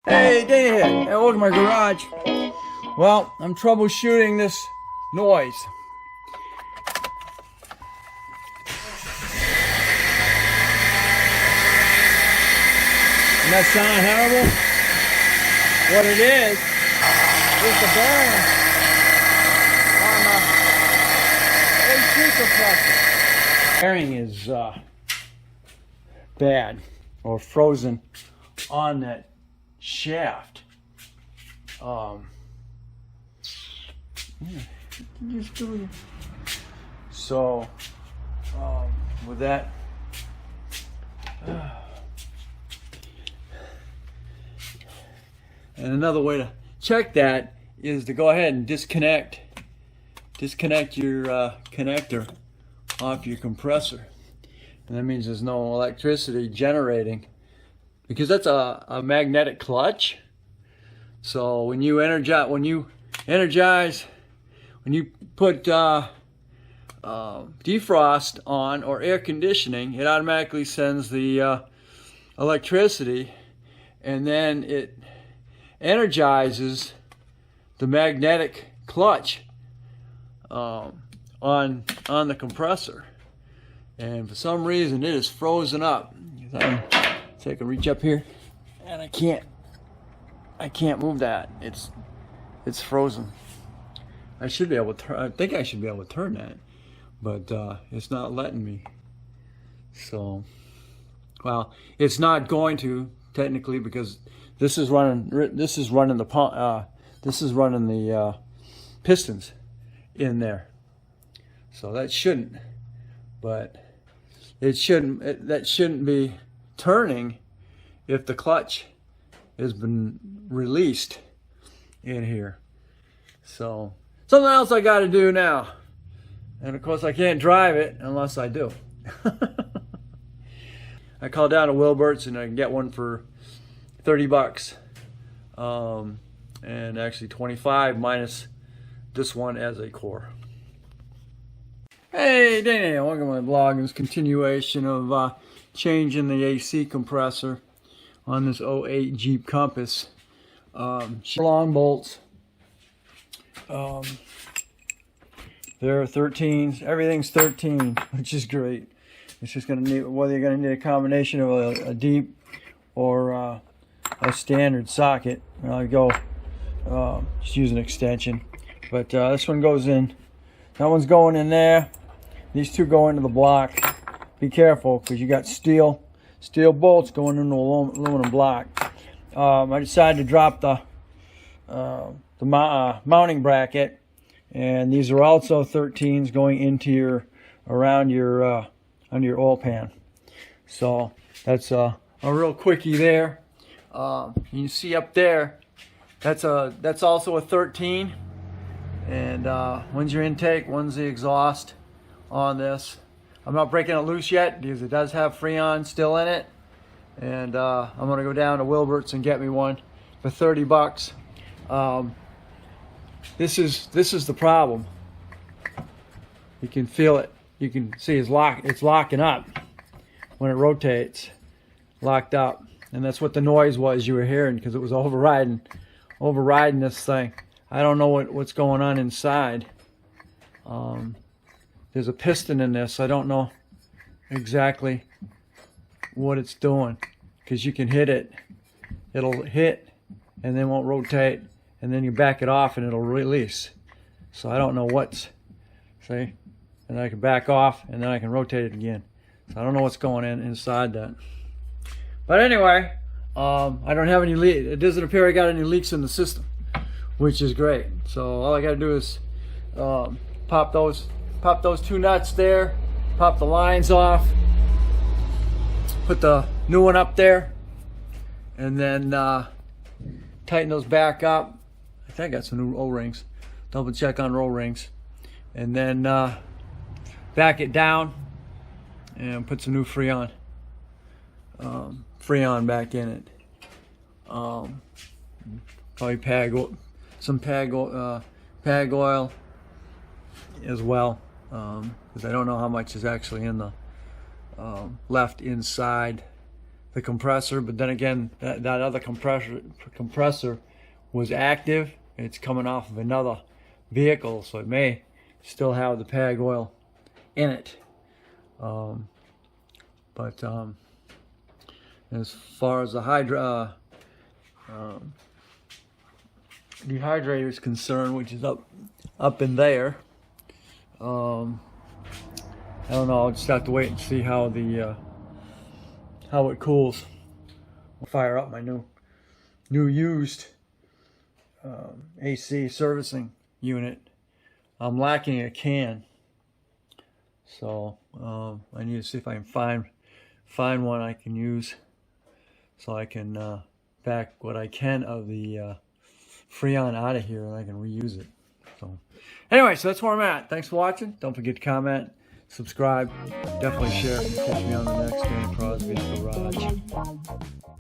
Hey, Dana here, and welcome to my garage. Well, I'm troubleshooting this noise. Doesn't that sound horrible? What it is the bearing on the AC compressor. Bearing is bad or frozen on that shaft. So with that, and another way to check that is to go ahead and disconnect your connector off your compressor, and that means there's no electricity generating, because that's a magnetic clutch. So when you put defrost on or air conditioning, it automatically sends the electricity, and then it energizes the magnetic clutch on the compressor. And for some reason it is frozen up. So I can reach up here, and I can't move that. It's frozen. I should be able to I think I should be able to turn that, but it's not letting me. So, well, it's not going to technically, because this is running the pistons in there. So that shouldn't, but that shouldn't be turning if the clutch has been released in here. So something else I got to do now, and of course I can't drive it unless I do. I called down to Wilbert's and I can get one for $30, and actually 25 minus this one as a core. Hey, Dana, welcome to my blog. It's continuation of changing the AC compressor on this 08 Jeep Compass. Long bolts. There are 13s. Everything's 13, which is great. It's just going to need, whether you're going to need a combination of a deep or a standard socket. I go just use an extension, but this one goes in. That one's going in there. These two go into the block. Be careful, because you got steel bolts going into aluminum block. I decided to drop the mounting bracket, and these are also 13s going into around your oil pan. So that's a real quickie there. You see up there, that's also a 13, and one's your intake, one's the exhaust on this. I'm not breaking it loose yet because it does have Freon still in it, and I'm gonna go down to Wilbert's and get me one for $30. This is the problem. You can feel it. You can see it's locking up when it rotates, locked up, and that's what the noise was you were hearing, because it was overriding this thing. I don't know what's going on inside. There's a piston in this. I don't know exactly what it's doing, because you can hit it. It'll hit and then won't rotate, and then you back it off and it'll release. So I don't know what's, see? And I can back off and then I can rotate it again. So I don't know what's going inside that. But anyway, I don't have any leaks. It doesn't appear I got any leaks in the system, which is great. So all I got to do is pop those two nuts there, pop the lines off, put the new one up there, and then tighten those back up. I think I got some new O-rings. Double check on O-rings, and then back it down and put some new Freon back in it. Probably some pag oil as well, because I don't know how much is actually in the left inside the compressor, but then again, that other compressor was active. It's coming off of another vehicle, so it may still have the PAG oil in it. As far as the dehydrator is concerned, which is up in there, I don't know. I'll just have to wait and see how it cools. I'll fire up my new used AC servicing unit. I'm lacking a can, so I need to see if I can find one I can use, so I can back what I can of the Freon out of here, and I can reuse it. So anyway, so that's where I'm at. Thanks for watching. Don't forget to comment, subscribe, definitely share. Catch me on the next day in Crosby's Garage.